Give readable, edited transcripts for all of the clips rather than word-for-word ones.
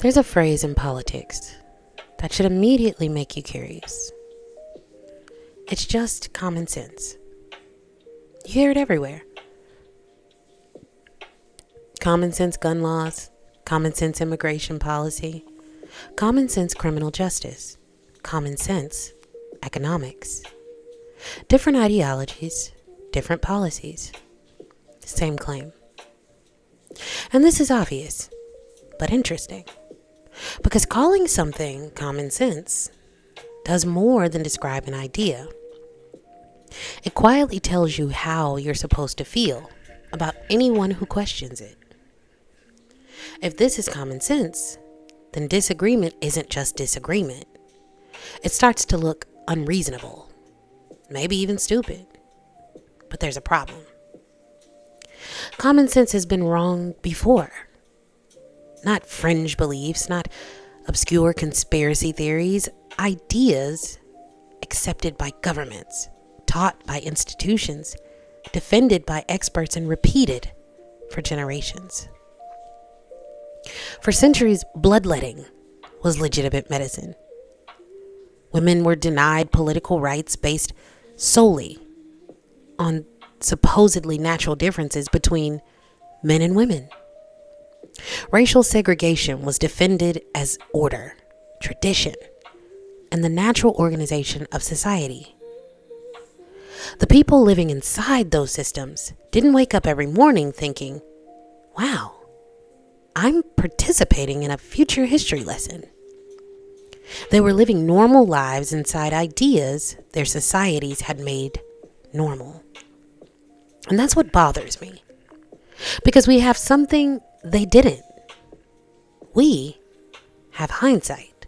There's a phrase in politics that should immediately make you curious. It's just common sense. You hear it everywhere. Common sense gun laws, common sense immigration policy, common sense criminal justice, common sense economics. Different ideologies, different policies, same claim. And this is obvious, but interesting. Because calling something common sense does more than describe an idea. It quietly tells you how you're supposed to feel about anyone who questions it. If this is common sense, then disagreement isn't just disagreement. It starts to look unreasonable, maybe even stupid. But there's a problem. Common sense has been wrong before. Not fringe beliefs, not obscure conspiracy theories, ideas accepted by governments, taught by institutions, defended by experts, and repeated for generations. For centuries, bloodletting was legitimate medicine. Women were denied political rights based solely on supposedly natural differences between men and women. Racial segregation was defended as order, tradition, and the natural organization of society. The people living inside those systems didn't wake up every morning thinking, wow, I'm participating in a future history lesson. They were living normal lives inside ideas their societies had made normal. And that's what bothers me. Because we have something they didn't. We have hindsight.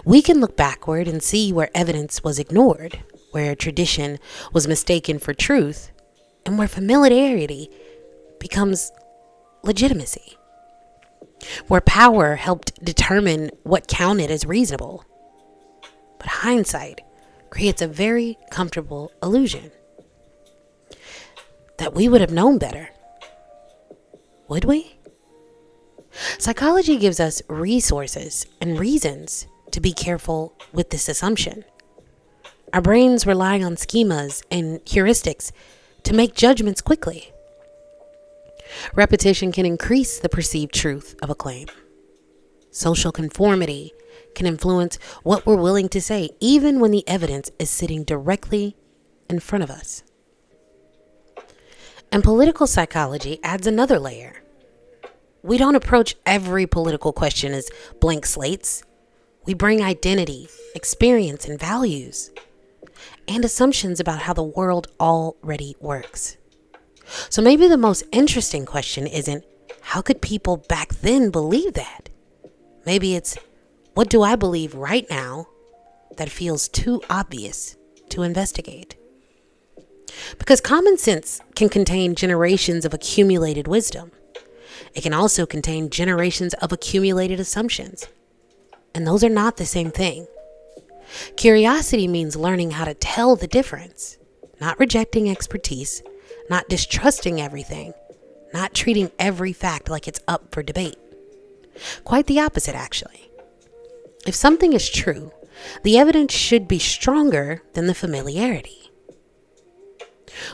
We can look backward and see where evidence was ignored, where tradition was mistaken for truth, and where familiarity becomes legitimacy, where power helped determine what counted as reasonable. But hindsight creates a very comfortable illusion that we would have known better. Would we? Psychology gives us resources and reasons to be careful with this assumption. Our brains rely on schemas and heuristics to make judgments quickly. Repetition can increase the perceived truth of a claim. Social conformity can influence what we're willing to say, even when the evidence is sitting directly in front of us. And political psychology adds another layer. We don't approach every political question as blank slates. We bring identity, experience, and values, and assumptions about how the world already works. So maybe the most interesting question isn't, how could people back then believe that? Maybe it's, what do I believe right now that feels too obvious to investigate? Because common sense can contain generations of accumulated wisdom. It can also contain generations of accumulated assumptions. And those are not the same thing. Curiosity means learning how to tell the difference, not rejecting expertise, not distrusting everything, not treating every fact like it's up for debate. Quite the opposite, actually. If something is true, the evidence should be stronger than the familiarity.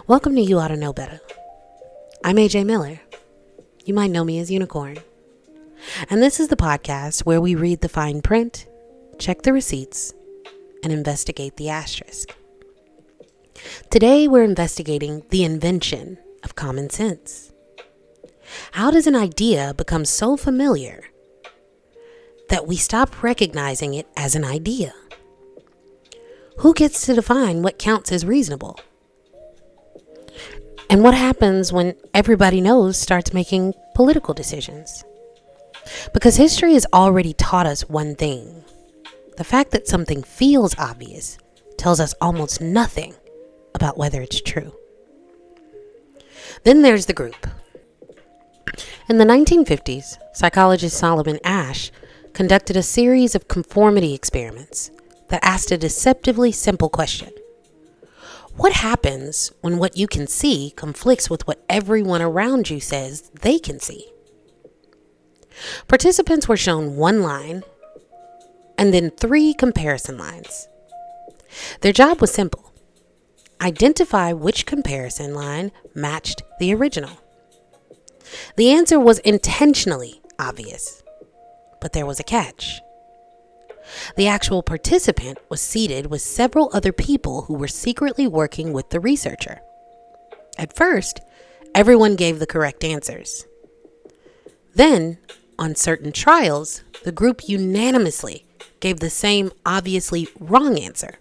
Welcome to You Oughta Know Betta. I'm AJ Miller. You might know me as Unicorn. And this is the podcast where we read the fine print, check the receipts, and investigate the asterisk. Today we're investigating the invention of common sense. How does an idea become so familiar that we stop recognizing it as an idea? Who gets to define what counts as reasonable? And what happens when everybody knows starts making political decisions? Because history has already taught us one thing. The fact that something feels obvious tells us almost nothing about whether it's true. Then there's the group. In the 1950s, psychologist Solomon Asch conducted a series of conformity experiments that asked a deceptively simple question. What happens when what you can see conflicts with what everyone around you says they can see? Participants were shown one line and then 3 comparison lines. Their job was simple: identify which comparison line matched the original. The answer was intentionally obvious, but there was a catch. The actual participant was seated with several other people who were secretly working with the researcher. At first, everyone gave the correct answers. Then, on certain trials, the group unanimously gave the same obviously wrong answer.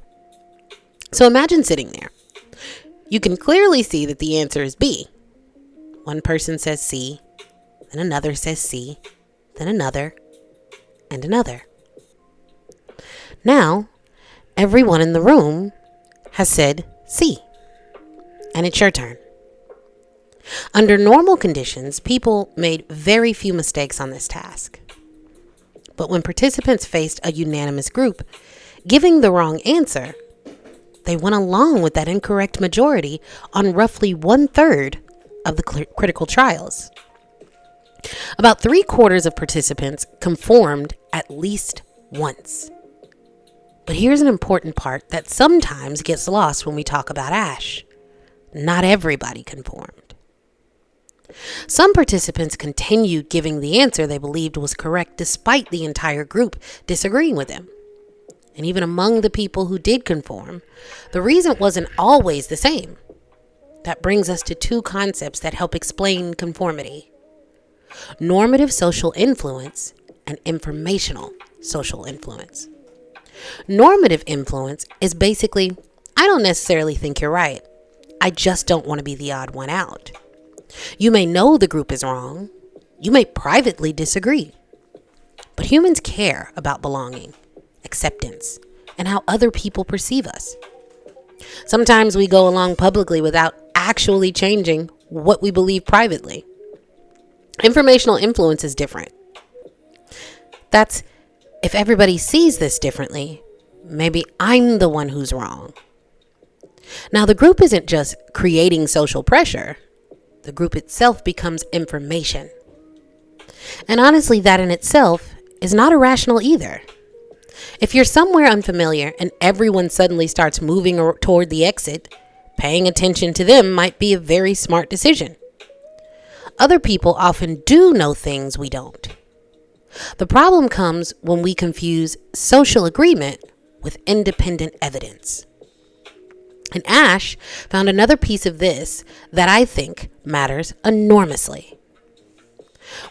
So imagine sitting there. You can clearly see that the answer is B. One person says C, then another says C, then another, and another. Now, everyone in the room has said C, and it's your turn. Under normal conditions, people made very few mistakes on this task. But when participants faced a unanimous group giving the wrong answer, they went along with that incorrect majority on roughly 1/3 of the critical trials. About 3/4 of participants conformed at least once. But here's an important part that sometimes gets lost when we talk about ASH. Not everybody conformed. Some participants continued giving the answer they believed was correct despite the entire group disagreeing with them. And even among the people who did conform, the reason wasn't always the same. That brings us to 2 concepts that help explain conformity: normative social influence and informational social influence. Normative influence is basically, I don't necessarily think you're right. I just don't want to be the odd one out. You may know the group is wrong. You may privately disagree. But humans care about belonging, acceptance, and how other people perceive us. Sometimes we go along publicly without actually changing what we believe privately. Informational influence is different. That's if everybody sees this differently, maybe I'm the one who's wrong. Now, the group isn't just creating social pressure. The group itself becomes information. And honestly, that in itself is not irrational either. If you're somewhere unfamiliar and everyone suddenly starts moving toward the exit, paying attention to them might be a very smart decision. Other people often do know things we don't. The problem comes when we confuse social agreement with independent evidence. And Ash found another piece of this that I think matters enormously.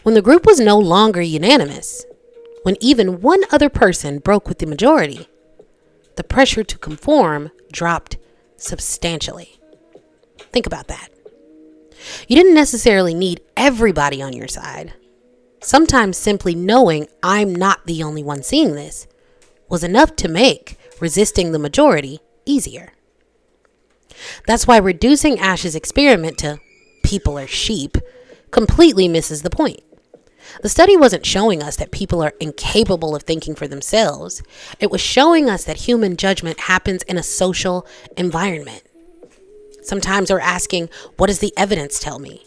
When the group was no longer unanimous, when even one other person broke with the majority, the pressure to conform dropped substantially. Think about that. You didn't necessarily need everybody on your side. Sometimes simply knowing I'm not the only one seeing this was enough to make resisting the majority easier. That's why reducing Ash's experiment to people are sheep completely misses the point. The study wasn't showing us that people are incapable of thinking for themselves. It was showing us that human judgment happens in a social environment. Sometimes we're asking, what does the evidence tell me?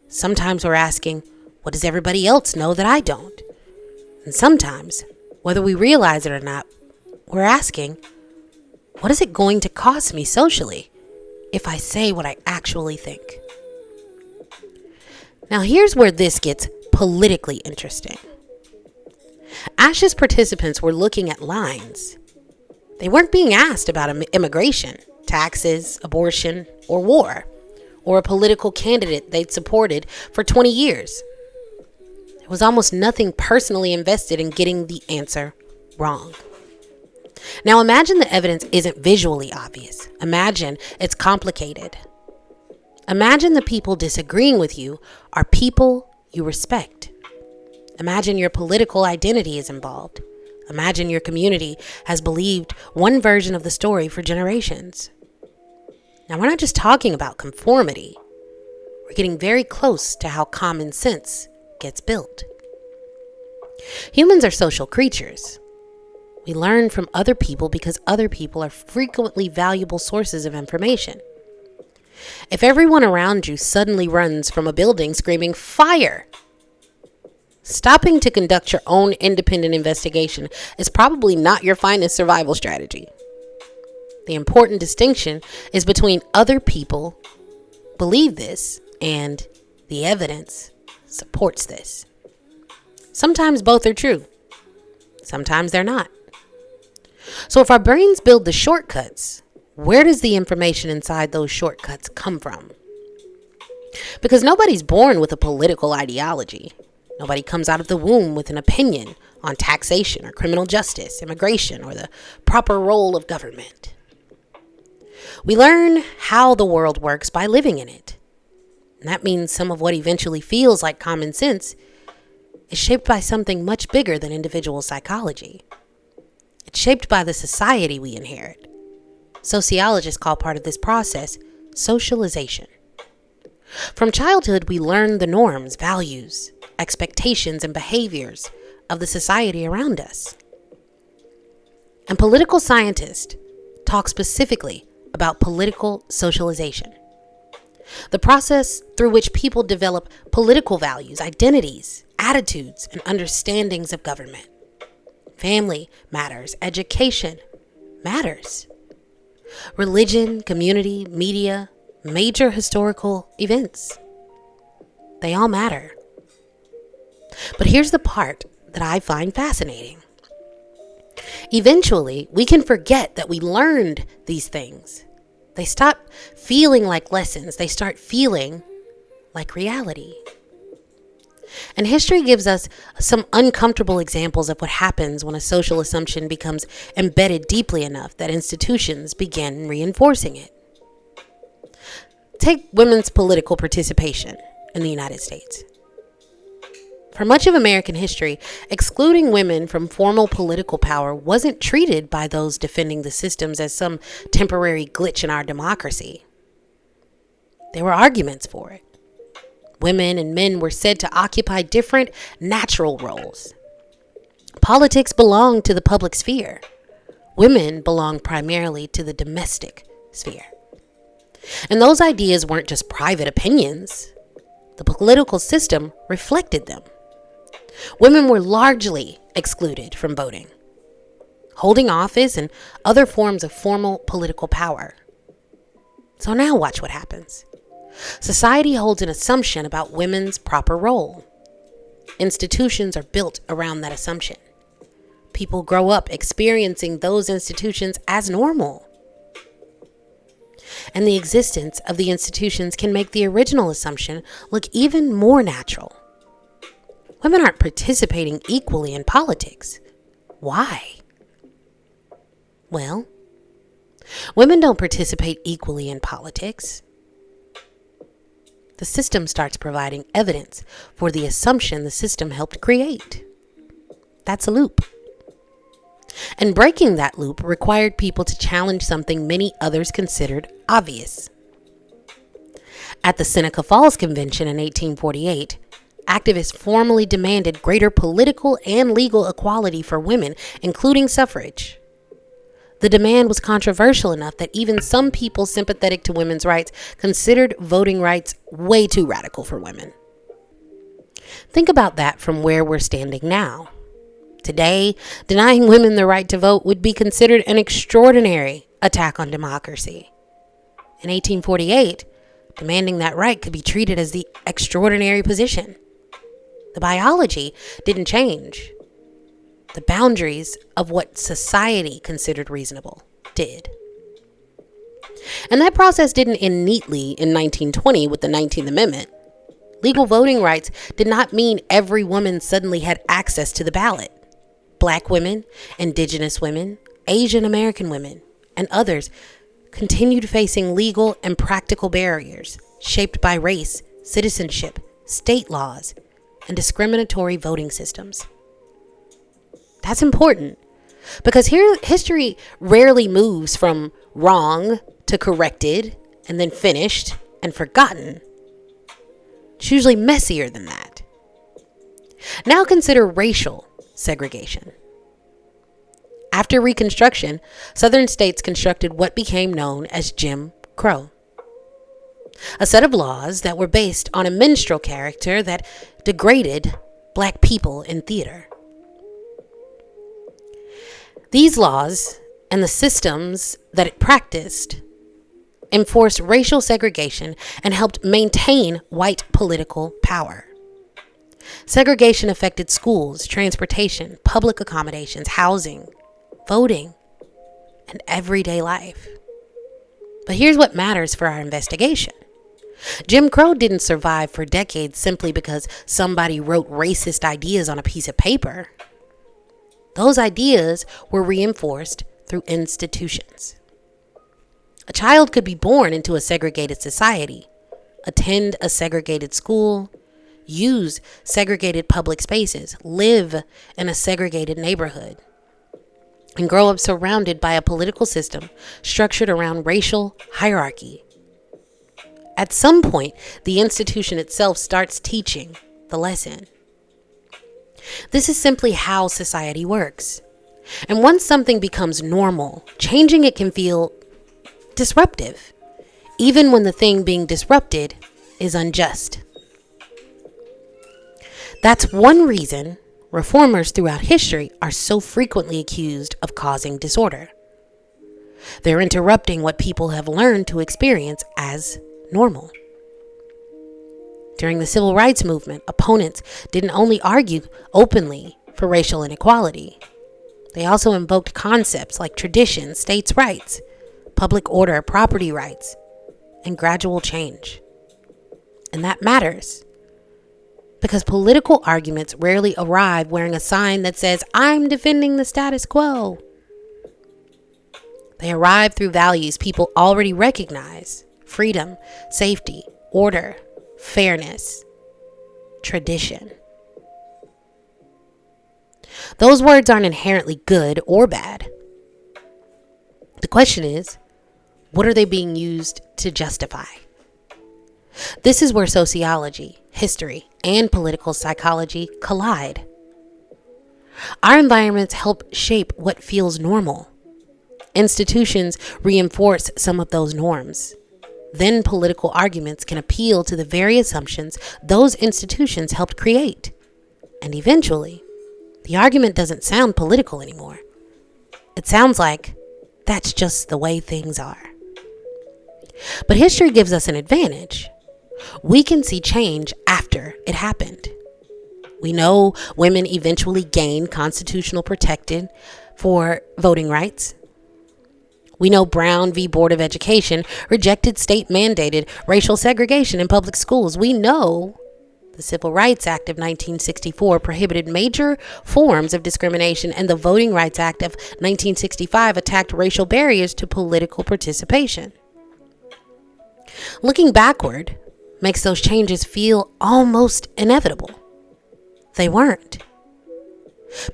Sometimes we're asking, what does everybody else know that I don't? And sometimes, whether we realize it or not, we're asking, what is it going to cost me socially if I say what I actually think? Now here's where this gets politically interesting. ASH's participants were looking at lines. They weren't being asked about immigration, taxes, abortion, or war, or a political candidate they'd supported for 20 years. There was almost nothing personally invested in getting the answer wrong. Now imagine the evidence isn't visually obvious. Imagine it's complicated. Imagine the people disagreeing with you are people you respect. Imagine your political identity is involved. Imagine your community has believed one version of the story for generations. Now, we're not just talking about conformity. We're getting very close to how common sense gets built. Humans are social creatures. We learn from other people because other people are frequently valuable sources of information. If everyone around you suddenly runs from a building screaming, "Fire!" Stopping to conduct your own independent investigation is probably not your finest survival strategy. The important distinction is between other people believe this and the evidence supports this. Sometimes both are true. Sometimes they're not. So if our brains build the shortcuts, where does the information inside those shortcuts come from? Because nobody's born with a political ideology. Nobody comes out of the womb with an opinion on taxation or criminal justice, immigration, or the proper role of government. We learn how the world works by living in it. And that means some of what eventually feels like common sense is shaped by something much bigger than individual psychology. It's shaped by the society we inherit. Sociologists call part of this process socialization. From childhood, we learn the norms, values, expectations, and behaviors of the society around us. And political scientists talk specifically about political socialization, the process through which people develop political values, identities, attitudes, and understandings of government. Family matters. Education matters. Religion, community, media, major historical events. They all matter. But here's the part that I find fascinating. Eventually, we can forget that we learned these things. They stop feeling like lessons. They start feeling like reality. And history gives us some uncomfortable examples of what happens when a social assumption becomes embedded deeply enough that institutions begin reinforcing it. Take women's political participation in the United States. For much of American history, excluding women from formal political power wasn't treated by those defending the systems as some temporary glitch in our democracy. There were arguments for it. Women and men were said to occupy different natural roles. Politics belonged to the public sphere. Women belonged primarily to the domestic sphere. And those ideas weren't just private opinions. The political system reflected them. Women were largely excluded from voting, holding office, and other forms of formal political power. So now watch what happens. Society holds an assumption about women's proper role. Institutions are built around that assumption. People grow up experiencing those institutions as normal. And the existence of the institutions can make the original assumption look even more natural. Women aren't participating equally in politics. Why? Well, women don't participate equally in politics. The system starts providing evidence for the assumption the system helped create. That's a loop. And breaking that loop required people to challenge something many others considered obvious. At the Seneca Falls Convention in 1848, activists formally demanded greater political and legal equality for women, including suffrage. The demand was controversial enough that even some people sympathetic to women's rights considered voting rights way too radical for women. Think about that from where we're standing now. Today, denying women the right to vote would be considered an extraordinary attack on democracy. In 1848, demanding that right could be treated as the extraordinary position. The biology didn't change. The boundaries of what society considered reasonable did. And that process didn't end neatly in 1920 with the 19th Amendment. Legal voting rights did not mean every woman suddenly had access to the ballot. Black women, indigenous women, Asian American women, and others continued facing legal and practical barriers shaped by race, citizenship, state laws, and discriminatory voting systems. That's important because here history rarely moves from wrong to corrected and then finished and forgotten. It's usually messier than that. Now consider racial segregation. After Reconstruction, Southern states constructed what became known as Jim Crow, a set of laws that were based on a minstrel character that degraded Black people in theater. These laws and the systems that it practiced enforced racial segregation and helped maintain white political power. Segregation affected schools, transportation, public accommodations, housing, voting, and everyday life. But here's what matters for our investigation. Jim Crow didn't survive for decades simply because somebody wrote racist ideas on a piece of paper. Those ideas were reinforced through institutions. A child could be born into a segregated society, attend a segregated school, use segregated public spaces, live in a segregated neighborhood, and grow up surrounded by a political system structured around racial hierarchy. At some point, the institution itself starts teaching the lesson. This is simply how society works. And once something becomes normal, changing it can feel disruptive, even when the thing being disrupted is unjust. That's one reason reformers throughout history are so frequently accused of causing disorder. They're interrupting what people have learned to experience as normal. During the civil rights movement, opponents didn't only argue openly for racial inequality. They also invoked concepts like tradition, states' rights, public order, property rights, and gradual change. And that matters because political arguments rarely arrive wearing a sign that says, "I'm defending the status quo." They arrive through values people already recognize: freedom, safety, order, fairness, tradition. Those words aren't inherently good or bad. The question is, what are they being used to justify? This is where sociology, history, and political psychology collide. Our environments help shape what feels normal. Institutions reinforce some of those norms. Then political arguments can appeal to the very assumptions those institutions helped create. And eventually, the argument doesn't sound political anymore. It sounds like that's just the way things are. But history gives us an advantage. We can see change after it happened. We know women eventually gained constitutional protection for voting rights. We know Brown v. Board of Education rejected state-mandated racial segregation in public schools. We know the Civil Rights Act of 1964 prohibited major forms of discrimination, and the Voting Rights Act of 1965 attacked racial barriers to political participation. Looking backward makes those changes feel almost inevitable. They weren't.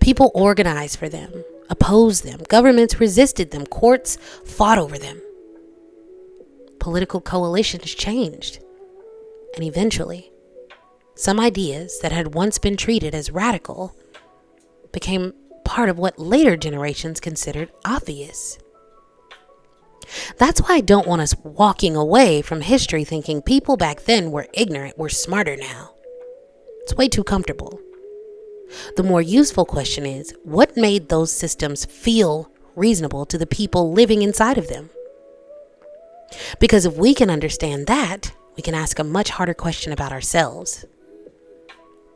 People organized for them, opposed them, governments resisted them, courts fought over them. Political coalitions changed, and eventually, some ideas that had once been treated as radical became part of what later generations considered obvious. That's why I don't want us walking away from history thinking people back then were ignorant, we're smarter now. It's way too comfortable. The more useful question is, what made those systems feel reasonable to the people living inside of them? Because if we can understand that, we can ask a much harder question about ourselves.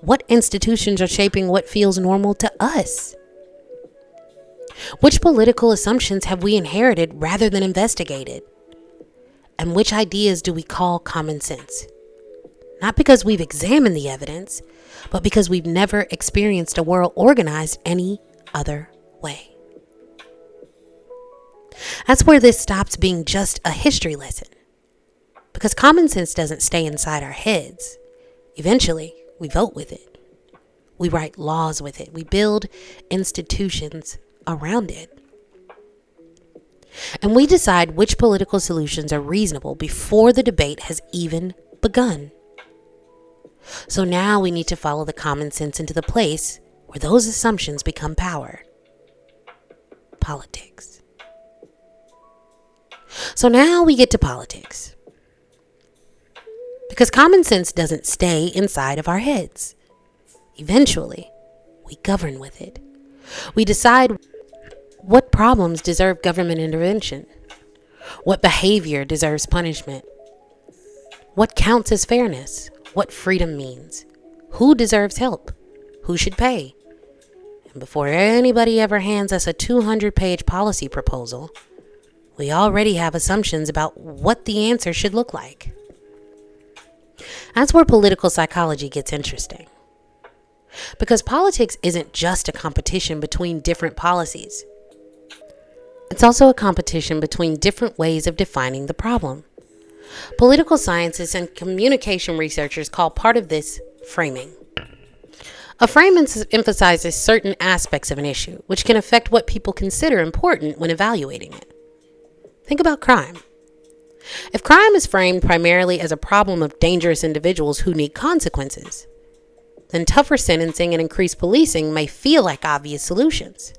What institutions are shaping what feels normal to us? Which political assumptions have we inherited rather than investigated? And which ideas do we call common sense? Not because we've examined the evidence, but because we've never experienced a world organized any other way. That's where this stops being just a history lesson. Because common sense doesn't stay inside our heads. Eventually, we vote with it. We write laws with it. We build institutions around it. And we decide which political solutions are reasonable before the debate has even begun. So now we need to follow the common sense into the place where those assumptions become power. Politics. So now we get to politics. Because common sense doesn't stay inside of our heads. Eventually, we govern with it. We decide what problems deserve government intervention, what behavior deserves punishment, what counts as fairness, what freedom means, who deserves help, who should pay. And before anybody ever hands us a 200-page policy proposal, we already have assumptions about what the answer should look like. That's where political psychology gets interesting. Because politics isn't just a competition between different policies. It's also a competition between different ways of defining the problem. Political scientists and communication researchers call part of this framing. A frame emphasizes certain aspects of an issue, which can affect what people consider important when evaluating it. Think about crime. If crime is framed primarily as a problem of dangerous individuals who need consequences, then tougher sentencing and increased policing may feel like obvious solutions.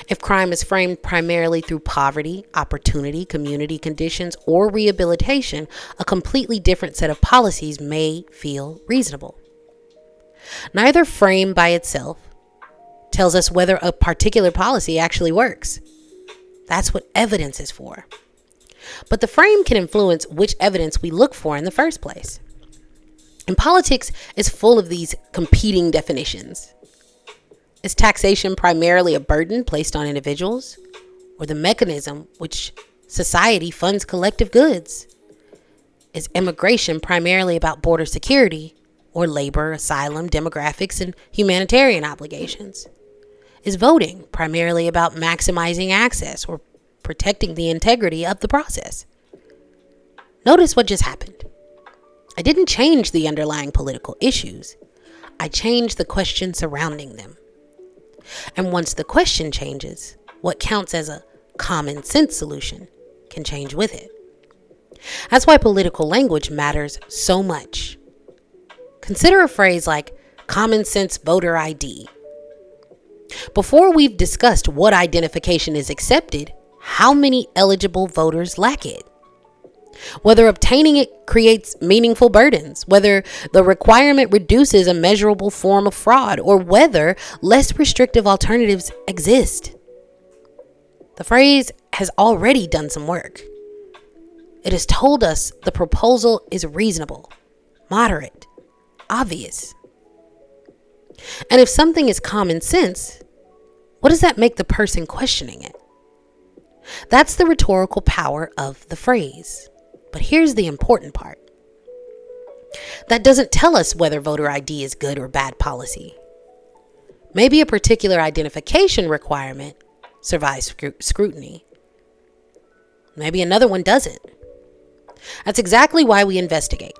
If crime is framed primarily through poverty, opportunity, community conditions, or rehabilitation, a completely different set of policies may feel reasonable. Neither frame by itself tells us whether a particular policy actually works. That's what evidence is for. But the frame can influence which evidence we look for in the first place. And politics is full of these competing definitions. Is taxation primarily a burden placed on individuals, or the mechanism which society funds collective goods? Is immigration primarily about border security, or labor, asylum, demographics, and humanitarian obligations? Is voting primarily about maximizing access or protecting the integrity of the process? Notice what just happened. I didn't change the underlying political issues. I changed the question surrounding them. And once the question changes, what counts as a common sense solution can change with it. That's why political language matters so much. Consider a phrase like common sense voter ID. Before we've discussed what identification is accepted, how many eligible voters lack it? Whether obtaining it creates meaningful burdens, whether the requirement reduces a measurable form of fraud, or whether less restrictive alternatives exist. The phrase has already done some work. It has told us the proposal is reasonable, moderate, obvious. And if something is common sense, what does that make the person questioning it? That's the rhetorical power of the phrase. But here's the important part. That doesn't tell us whether voter ID is good or bad policy. Maybe a particular identification requirement survives scrutiny. Maybe another one doesn't. That's exactly why we investigate.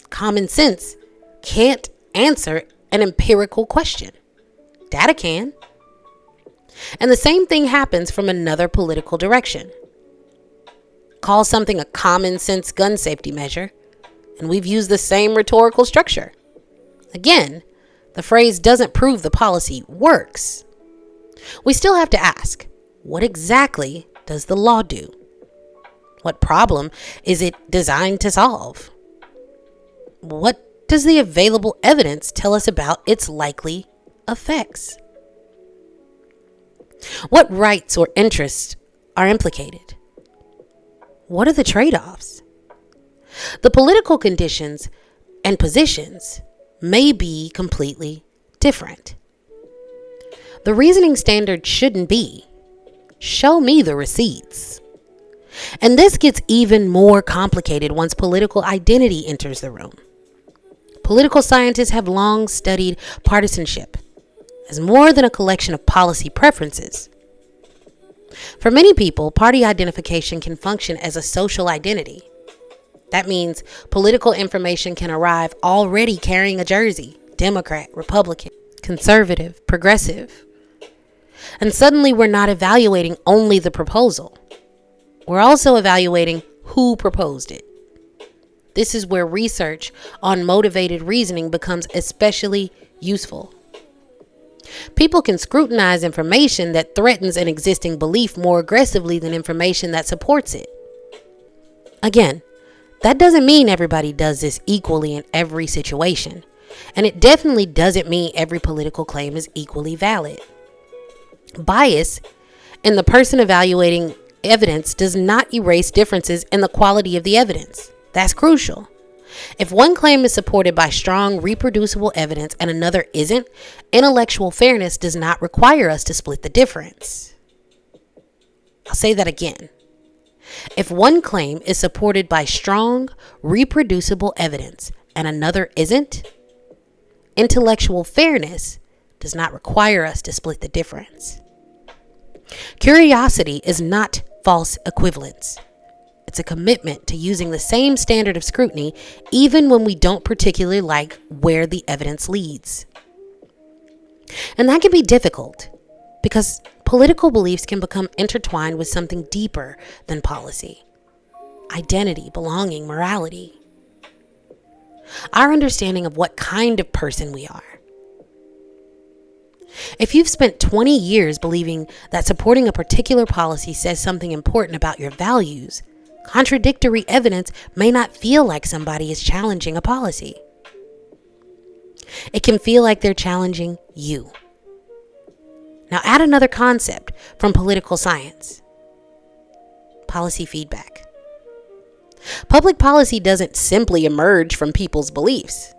Common sense can't answer an empirical question. Data can. And the same thing happens from another political direction. Call something a common sense gun safety measure, and we've used the same rhetorical structure. Again, the phrase doesn't prove the policy works. We still have to ask, what exactly does the law do? What problem is it designed to solve? What does the available evidence tell us about its likely effects? What rights or interests are implicated? What are the trade-offs? The political conditions and positions may be completely different. The reasoning standard shouldn't be, show me the receipts. And this gets even more complicated once political identity enters the room. Political scientists have long studied partisanship as more than a collection of policy preferences. For many people, party identification can function as a social identity. That means political information can arrive already carrying a jersey, Democrat, Republican, conservative, progressive. And suddenly we're not evaluating only the proposal. We're also evaluating who proposed it. This is where research on motivated reasoning becomes especially useful. People can scrutinize information that threatens an existing belief more aggressively than information that supports it. Again, that doesn't mean everybody does this equally in every situation. And it definitely doesn't mean every political claim is equally valid. Bias in the person evaluating evidence does not erase differences in the quality of the evidence. That's crucial. If one claim is supported by strong, reproducible evidence and another isn't, intellectual fairness does not require us to split the difference. I'll say that again. If one claim is supported by strong, reproducible evidence and another isn't, intellectual fairness does not require us to split the difference. Curiosity is not false equivalence. It's a commitment to using the same standard of scrutiny even when we don't particularly like where the evidence leads. And that can be difficult because political beliefs can become intertwined with something deeper than policy: identity, belonging, morality. Our understanding of what kind of person we are. If you've spent 20 years believing that supporting a particular policy says something important about your values, contradictory evidence may not feel like somebody is challenging a policy. It can feel like they're challenging you. Now add another concept from political science: policy feedback. Public policy doesn't simply emerge from people's beliefs.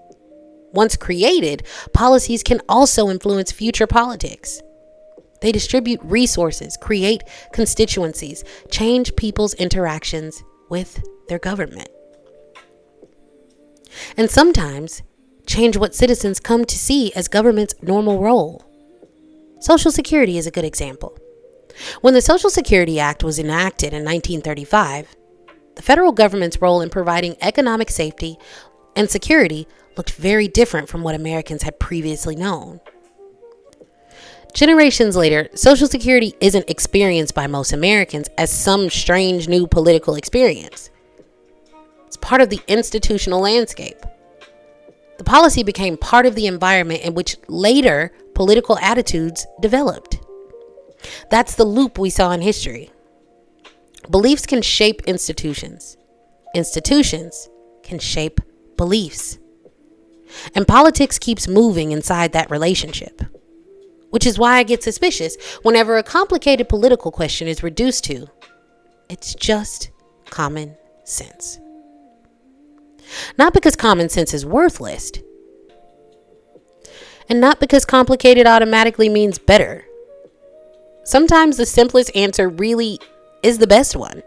Once created, policies can also influence future politics. They distribute resources, create constituencies, change people's interactions with their government, and sometimes change what citizens come to see as government's normal role. Social Security is a good example. When the Social Security Act was enacted in 1935, the federal government's role in providing economic safety and security looked very different from what Americans had previously known. Generations later, Social Security isn't experienced by most Americans as some strange new political experience. It's part of the institutional landscape. The policy became part of the environment in which later political attitudes developed. That's the loop we saw in history. Beliefs can shape institutions. Institutions can shape beliefs. And politics keeps moving inside that relationship. Which is why I get suspicious whenever a complicated political question is reduced to, it's just common sense. Not because common sense is worthless, and not because complicated automatically means better. Sometimes the simplest answer really is the best one.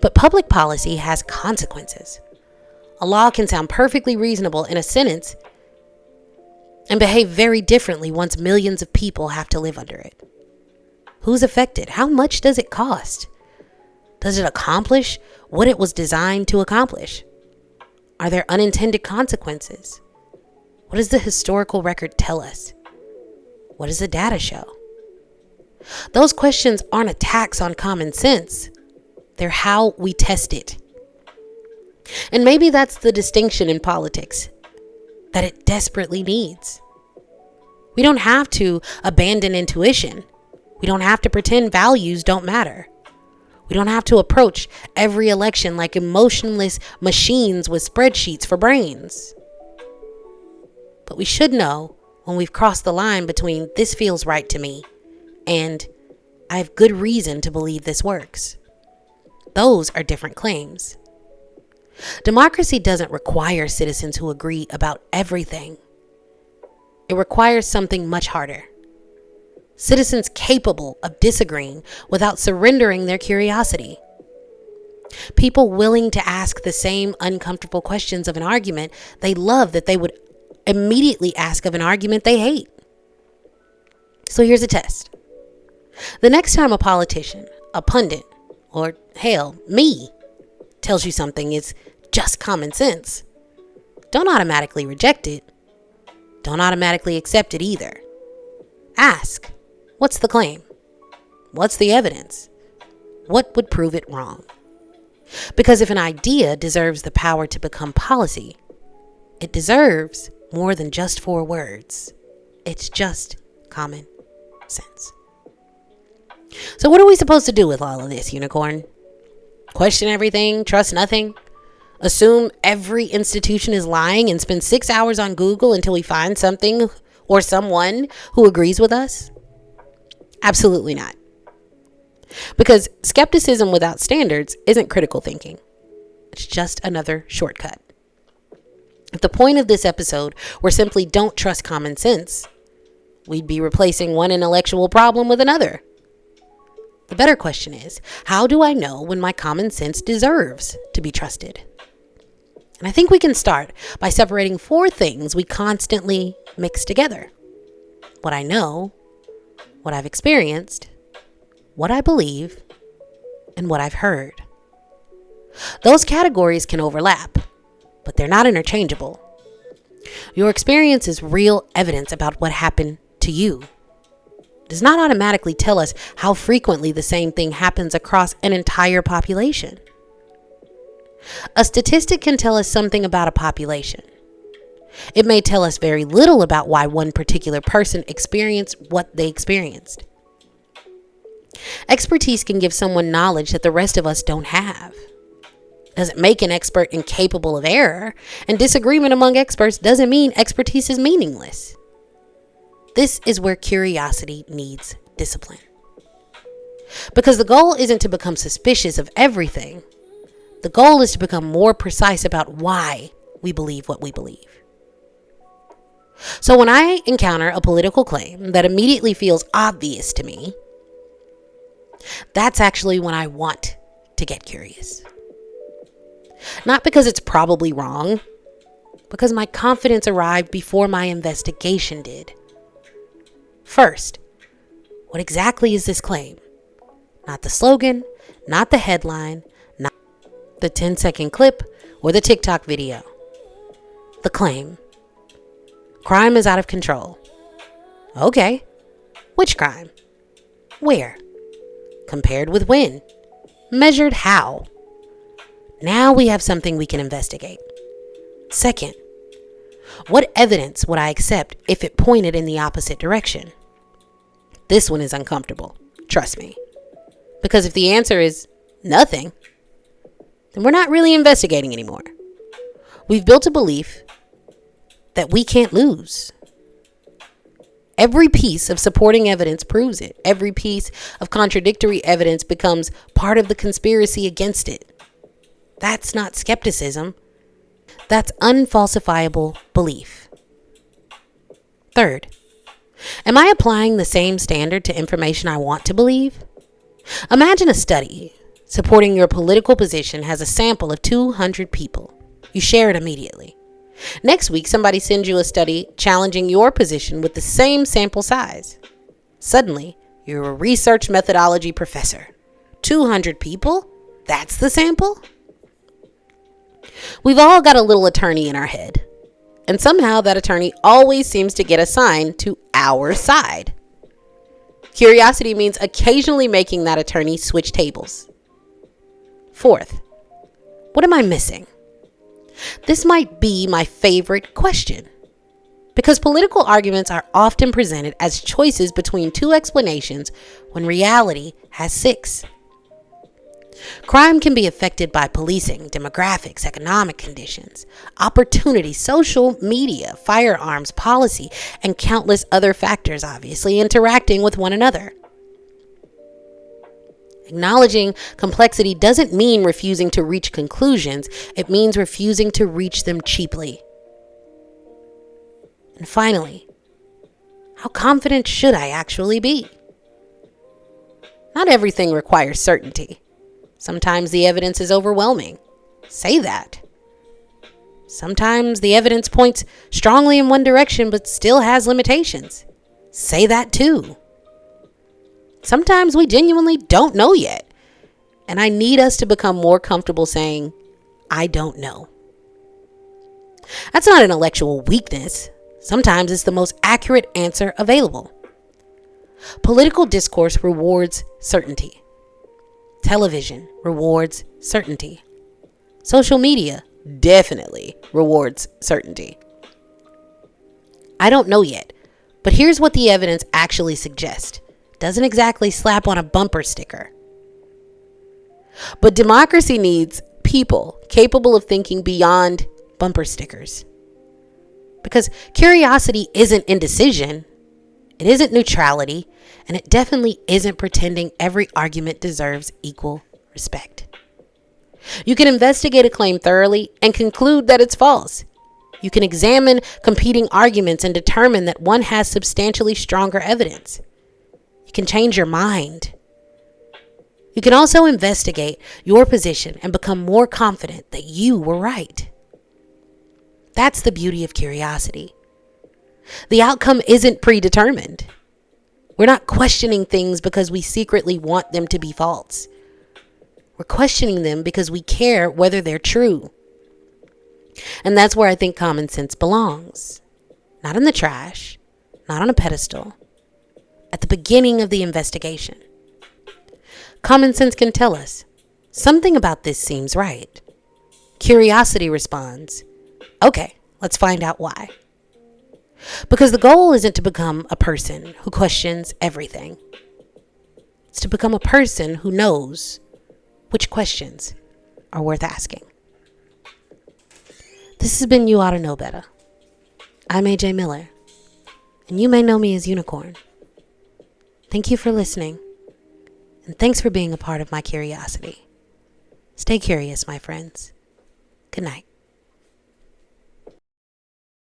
But public policy has consequences. A law can sound perfectly reasonable in a sentence and behave very differently once millions of people have to live under it. Who's affected? How much does it cost? Does it accomplish what it was designed to accomplish? Are there unintended consequences? What does the historical record tell us? What does the data show? Those questions aren't attacks on common sense. They're how we test it. And maybe that's the distinction in politics that it desperately needs. We don't have to abandon intuition. We don't have to pretend values don't matter. We don't have to approach every election like emotionless machines with spreadsheets for brains. But we should know when we've crossed the line between this feels right to me and I have good reason to believe this works. Those are different claims. Democracy doesn't require citizens who agree about everything. It requires something much harder. Citizens capable of disagreeing without surrendering their curiosity. People willing to ask the same uncomfortable questions of an argument they love that they would immediately ask of an argument they hate. So here's a test. The next time a politician, a pundit, or hell, me, tells you something is just common sense, don't automatically reject it. Don't automatically accept it either. Ask, what's the claim? What's the evidence? What would prove it wrong? Because if an idea deserves the power to become policy, it deserves more than just 4 words. It's just common sense. So what are we supposed to do with all of this, unicorn? Question everything, trust nothing? Assume every institution is lying and spend 6 hours on Google until we find something or someone who agrees with us? Absolutely not. Because skepticism without standards isn't critical thinking. It's just another shortcut. If the point of this episode were simply don't trust common sense, we'd be replacing one intellectual problem with another. The better question is, how do I know when my common sense deserves to be trusted? And I think we can start by separating 4 things we constantly mix together. What I know, what I've experienced, what I believe, and what I've heard. Those categories can overlap, but they're not interchangeable. Your experience is real evidence about what happened to you. It does not automatically tell us how frequently the same thing happens across an entire population. A statistic can tell us something about a population. It may tell us very little about why one particular person experienced what they experienced. Expertise can give someone knowledge that the rest of us don't have. Doesn't make an expert incapable of error, and disagreement among experts doesn't mean expertise is meaningless. This is where curiosity needs discipline. Because the goal isn't to become suspicious of everything. The goal is to become more precise about why we believe what we believe. So when I encounter a political claim that immediately feels obvious to me, that's actually when I want to get curious. Not because it's probably wrong, because my confidence arrived before my investigation did. First, what exactly is this claim? Not the slogan, not the headline, not the 10-second clip or the TikTok video. The claim. Crime is out of control. Okay. Which crime? Where? Compared with when? Measured how? Now we have something we can investigate. Second, what evidence would I accept if it pointed in the opposite direction? This one is uncomfortable. Trust me. Because if the answer is nothing, then we're not really investigating anymore. We've built a belief that we can't lose. Every piece of supporting evidence proves it. Every piece of contradictory evidence becomes part of the conspiracy against it. That's not skepticism. That's unfalsifiable belief. Third, am I applying the same standard to information I want to believe? Imagine a study supporting your political position has a sample of 200 people. You share it immediately. Next week, somebody sends you a study challenging your position with the same sample size. Suddenly, you're a research methodology professor. 200 people? That's the sample? We've all got a little attorney in our head. And somehow that attorney always seems to get assigned to our side. Curiosity means occasionally making that attorney switch tables. Fourth, what am I missing? This might be my favorite question, because political arguments are often presented as choices between 2 explanations when reality has 6. Crime can be affected by policing, demographics, economic conditions, opportunity, social media, firearms, policy, and countless other factors obviously interacting with one another. Acknowledging complexity doesn't mean refusing to reach conclusions. It means refusing to reach them cheaply. And finally, how confident should I actually be? Not everything requires certainty. Sometimes the evidence is overwhelming. Say that. Sometimes the evidence points strongly in one direction but still has limitations. Say that too. Sometimes we genuinely don't know yet. And I need us to become more comfortable saying, I don't know. That's not intellectual weakness. Sometimes it's the most accurate answer available. Political discourse rewards certainty. Television rewards certainty. Social media definitely rewards certainty. I don't know yet, but here's what the evidence actually suggests. Doesn't exactly slap on a bumper sticker. But democracy needs people capable of thinking beyond bumper stickers. Because curiosity isn't indecision, it isn't neutrality, and it definitely isn't pretending every argument deserves equal respect. You can investigate a claim thoroughly and conclude that it's false. You can examine competing arguments and determine that one has substantially stronger evidence. You can change your mind. You can also investigate your position and become more confident that you were right. That's the beauty of curiosity. The outcome isn't predetermined. We're not questioning things because we secretly want them to be false. We're questioning them because we care whether they're true. And that's where I think common sense belongs. Not in the trash, not on a pedestal. At the beginning of the investigation. Common sense can tell us, something about this seems right. Curiosity responds, okay, let's find out why. Because the goal isn't to become a person who questions everything. It's to become a person who knows which questions are worth asking. This has been You Oughta Know Betta. I'm AJ Miller, and you may know me as Unicorn. Thank you for listening, and thanks for being a part of my curiosity. Stay curious, my friends. Good night.